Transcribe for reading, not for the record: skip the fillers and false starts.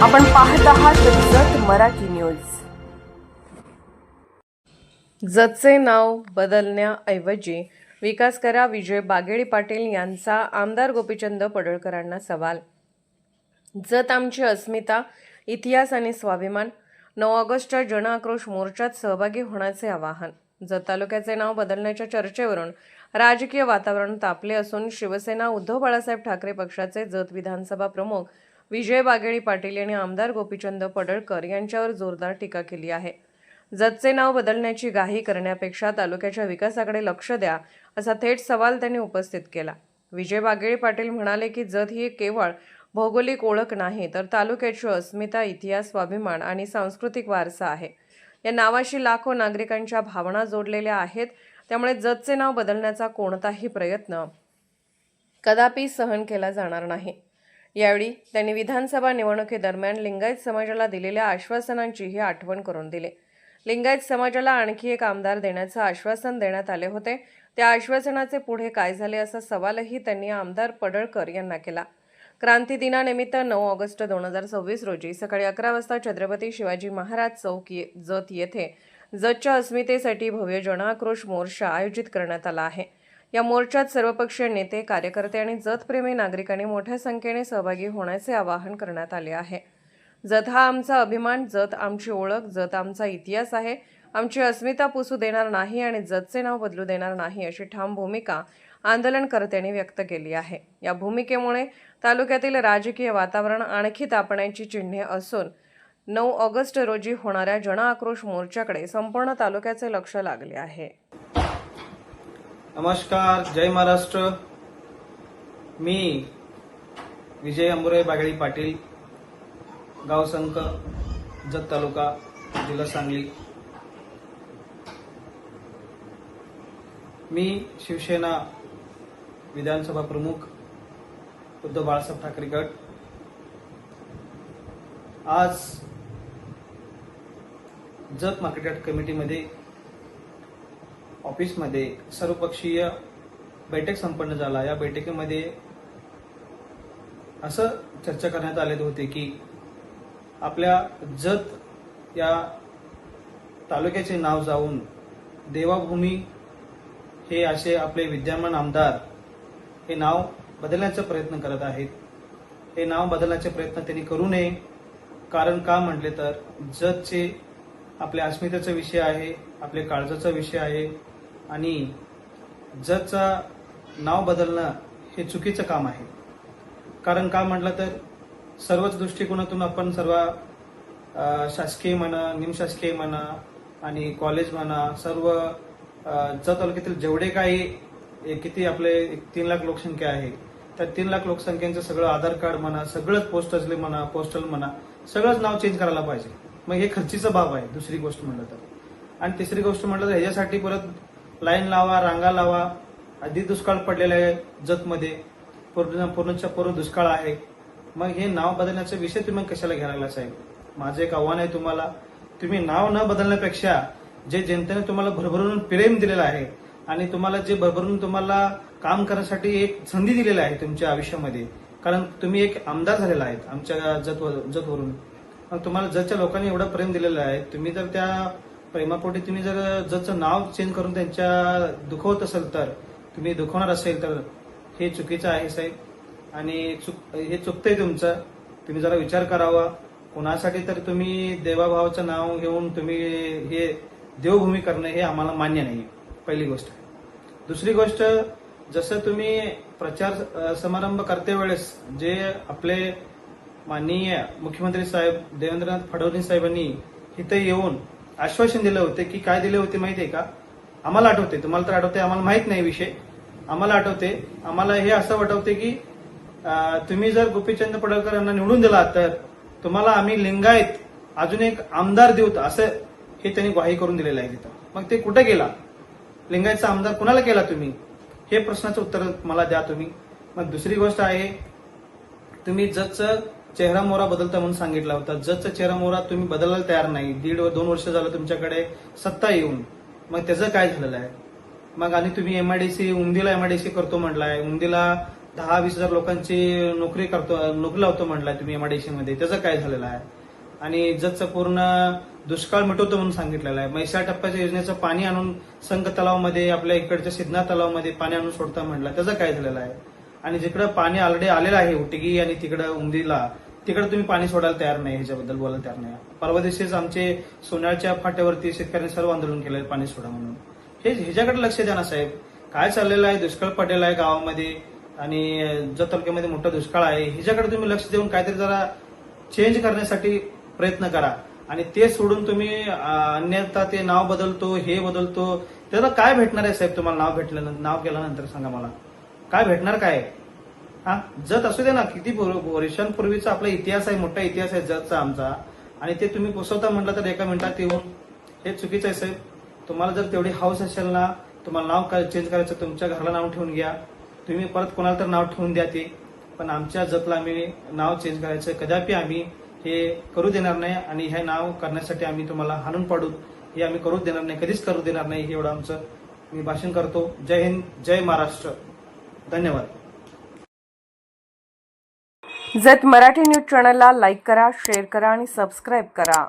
आपण पाहत आहात जत मराठी न्यूज. जतचे नाव बदलण्याऐवजी विकास करा, विजय बागेडी पाटील यांचा आमदार गोपीचंद पडळकरांना सवाल. जत आमची अस्मिता, इतिहास आणि स्वाभिमान. 9 ऑगस्टच्या जनआक्रोश मोर्चात सहभागी होण्याचे आवाहन. जत तालुक्याचे नाव बदलण्याच्या चर्चेवरून राजकीय वातावरण तापले असून शिवसेना उद्धव बाळासाहेब ठाकरे पक्षाचे जत विधानसभा प्रमुख विजय बागेडी पाटील यांनी आमदार गोपीचंद पडळकर यांच्यावर जोरदार टीका केली आहे. जतचे नाव बदलण्याची घाई करण्यापेक्षा तालुक्याच्या विकासाकडे लक्ष द्या, असा थेट सवाल त्यांनी उपस्थित केला. विजय बागेडी पाटील म्हणाले की जत ही केवळ भौगोलिक ओळख नाही, तर तालुक्याची अस्मिता, इतिहास, स्वाभिमान आणि सांस्कृतिक वारसा आहे. या नावाशी लाखो नागरिकांच्या भावना जोडलेल्या आहेत. त्यामुळे जतचे नाव बदलण्याचा कोणताही प्रयत्न कदापि सहन केला जाणार नाही. यावेळी त्यांनी विधानसभा निवडणुकीदरम्यान लिंगायत समाजाला दिलेल्या आश्वासनांचीही आठवण करून दिली. लिंगायत समाजाला आणखी एक आमदार देण्याचं आश्वासन देण्यात आले होते. त्या आश्वासनाचे पुढे काय झाले, असा सवालही त्यांनी आमदार पडळकर यांना केला. क्रांती दिनानिमित्त 9 ऑगस्ट 2026 रोजी सकाळी 11 वाजता छत्रपती शिवाजी महाराज चौक जत येथे जतच्या अस्मितेसाठी भव्य जनआक्रोश मोर्चा आयोजित करण्यात आला आहे. या मोर्चात सर्वपक्षीय नेते, कार्यकर्ते आणि जतप्रेमी नागरिकांनी मोठ्या संख्येने सहभागी होण्याचे आवाहन करण्यात आले आहे. जत हा आमचा अभिमान, जत आमची ओळख, जत आमचा इतिहास आहे. आमची अस्मिता पुसू देणार नाही आणि जतचे नाव बदलू देणार नाही, अशी ठाम भूमिका आंदोलनकर्त्यांनी व्यक्त केली आहे. या भूमिकेमुळे तालुक्यातील राजकीय वातावरण आणखी तापण्याची चिन्हे असून 9 ऑगस्ट रोजी होणाऱ्या जनआक्रोश मोर्चाकडे संपूर्ण तालुक्याचे लक्ष लागले आहे. नमस्कार, जय महाराष्ट्र. मी विजय अंबुराय बागेडी पाटील, गाव संक, जत तालुका, जिल्हा सांगली. मी शिवसेना विधानसभा प्रमुख उद्धव बाळासाहेब ठाकरे गट. आज जत मार्केट यार्ड कमिटीमध्ये ऑफिसमध्ये सर्वपक्षीय बैठक संपन्न झाला. या बैठकीमध्ये असं चर्चा करण्यात आले होते की आपल्या जत या तालुक्याचे नाव जाऊन देवाभूमी हे असे आपले विद्यमान आमदार हे नाव बदलण्याचा प्रयत्न करत आहेत. हे नाव बदलण्याचे प्रयत्न त्यांनी करू नये. कारण का म्हटले तर जतचे आपल्या अस्मितेचा विषय आहे, आपल्या काळजाचा विषय आहे आणि जतचा नाव बदलणं हे चुकीचं काम आहे. कारण का म्हटलं तर सर्वच दृष्टिकोनातून आपण सर्व शासकीय म्हणा, निमशासकीय म्हणा आणि कॉलेज म्हणा, सर्व जत तालुक्यातील जेवढे काही किती आपले 3 लाख लोकसंख्या आहे, त्या 3 लाख लोकसंख्येचं सगळं आधार कार्ड म्हणा, सगळंच पोस्टल म्हणा, सगळंच नाव चेंज करायला पाहिजे. मग हे खर्चीचा बाब आहे. दुसरी गोष्ट म्हटलं तर. आणि तिसरी गोष्ट म्हटलं तर ह्याच्यासाठी परत लाईन लावा, रांगा लावा. आधी दुष्काळ पडलेला आहे जतमध्ये, पूर्ण दुष्काळ आहे. मग हे नाव बदलण्याचा विषय तुम्ही कशाला घ्यायला लागला साहेब? माझं एक आव्हान आहे तुम्हाला, तुम्ही नाव न बदलण्यापेक्षा जे जनतेने तुम्हाला भरभरून प्रेम दिलेलं आहे आणि तुम्हाला जे भरभरून तुम्हाला काम करण्यासाठी एक संधी दिलेली आहे तुमच्या आयुष्यामध्ये, कारण तुम्ही एक आमदार झालेला आहे आमच्या जतवरून. मग तुम्हाला जतच्या लोकांनी एवढं प्रेम दिलेलं आहे, तुम्ही जर त्या प्रेमापोटी तुम्ही जर जतचं नाव चेंज करून त्यांच्या दुखवत असेल, तर तुम्ही दुखवणार असेल तर हे चुकीचं आहे साहेब. आणि हे चुकतंय तुमचं. तुम्ही जरा विचार करावा. कोणासाठी तर तुम्ही देवाभावाचं नाव घेऊन तुम्ही हे देवभूमी करणं हे आम्हाला मान्य नाही. पहिली गोष्ट. दुसरी गोष्ट, जसं तुम्ही प्रचार समारंभ करते वेळेस जे आपले माननीय मुख्यमंत्री साहेब देवेंद्रनाथ फडणवीस साहेबांनी इथे येऊन आश्वासन दिलं होते की काय दिले होते माहिती आहे का? आम्हाला आठवते, तुम्हाला तर आठवते, आम्हाला माहित नाही विषय. आम्हाला आठवते. आम्हाला हे असं वाटवते की तुम्ही जर गोपीचंद पडळकर यांना निवडून दिला तर तुम्हाला आम्ही लिंगायत अजून एक आमदार देऊ, असं हे त्यांनी ग्वाही करून दिलेलं आहे तिथं. मग ते कुठे गेला? लिंगायतचा आमदार कुणाला केला तुम्ही? हे प्रश्नाचं उत्तर मला द्या तुम्ही. मग दुसरी गोष्ट आहे, तुम्ही जतचं चेहरा मोहरा बदलता म्हणून सांगितला होता. जतचा चेहरा मोहरा तुम्ही बदलायला तयार नाही. 1.5-2 वर्ष झालं तुमच्याकडे सत्ता येऊन. मग त्याचं काय झालेलं आहे? मग आणि तुम्ही एमआयडीसी उमदीला एमआयडीसी करतो म्हटलाय. उमदीला 10-20 हजार लोकांची नोकरी लावतो म्हणलाय तुम्ही एमआयडीसी मध्ये, त्याचं काय झालेलं आहे? आणि जतचं पूर्ण दुष्काळ मिटवतो म्हणून सांगितलेलं आहे. म्हैसाळ टप्प्याच्या योजनेचं पाणी आणून संघ तलावामध्ये, आपल्या इकडच्या सिद्धनाथ तलावामध्ये पाणी आणून सोडता म्हणलं, त्याचं काय झालेलं आहे? आणि जिकडं पाणी ऑलरेडी आलेलं आहे उटगी आणि तिकडं उमदीला, तिकडे तुम्ही पाणी सोडायला तयार नाही, ह्याच्याबद्दल बोलायला तयार नाही. परवा दिवशीच आमचे सोन्याच्या फाट्यावरती शेतकऱ्यांनी सर्व आंदोलन केलं पाणी सोडा म्हणून. ह्याच्याकडे लक्ष द्या ना साहेब. काय चाललेलं आहे? दुष्काळ पडलेला आहे गावामध्ये आणि जत तालुक्यामध्ये मोठा दुष्काळ आहे. ह्याच्याकडे तुम्ही लक्ष देऊन काहीतरी जरा चेंज करण्यासाठी प्रयत्न करा. आणि ते सोडून तुम्ही अन्यथा ते नाव बदलतो, हे बदलतो, त्याला काय भेटणार आहे साहेब? तुम्हाला नाव केल्यानंतर सांगा मला काय भेटणार काय? हा, जत असू दे ना, किती वर्षांपूर्वीचा आपला इतिहास आहे, मोठा इतिहास आहे जतचा आमचा, आणि ते तुम्ही पुसवता म्हटलं तर एका मिनिटात येऊन, हे चुकीचं आहे साहेब. तुम्हाला जर तेवढी हाऊस असेल ना, तुम्हाला नाव चेंज करायचं, तुमच्या घराला नाव ठेवून घ्या, तुम्ही परत कोणाला तर नाव ठेवून द्या ते, पण आमच्या जतला आम्ही नाव चेंज करायचं कदापि आम्ही हे करू देणार नाही. आणि हे नाव करण्यासाठी आम्ही तुम्हाला हाणून पाडू, हे आम्ही करूच देणार नाही, कधीच करू देणार नाही. हे एवढं आमचं मी भाषण करतो. जय हिंद, जय महाराष्ट्र. धन्यवाद. जत मराठी न्यूज चॅनलला लाईक करा, शेअर करा आणि सबस्क्राईब करा.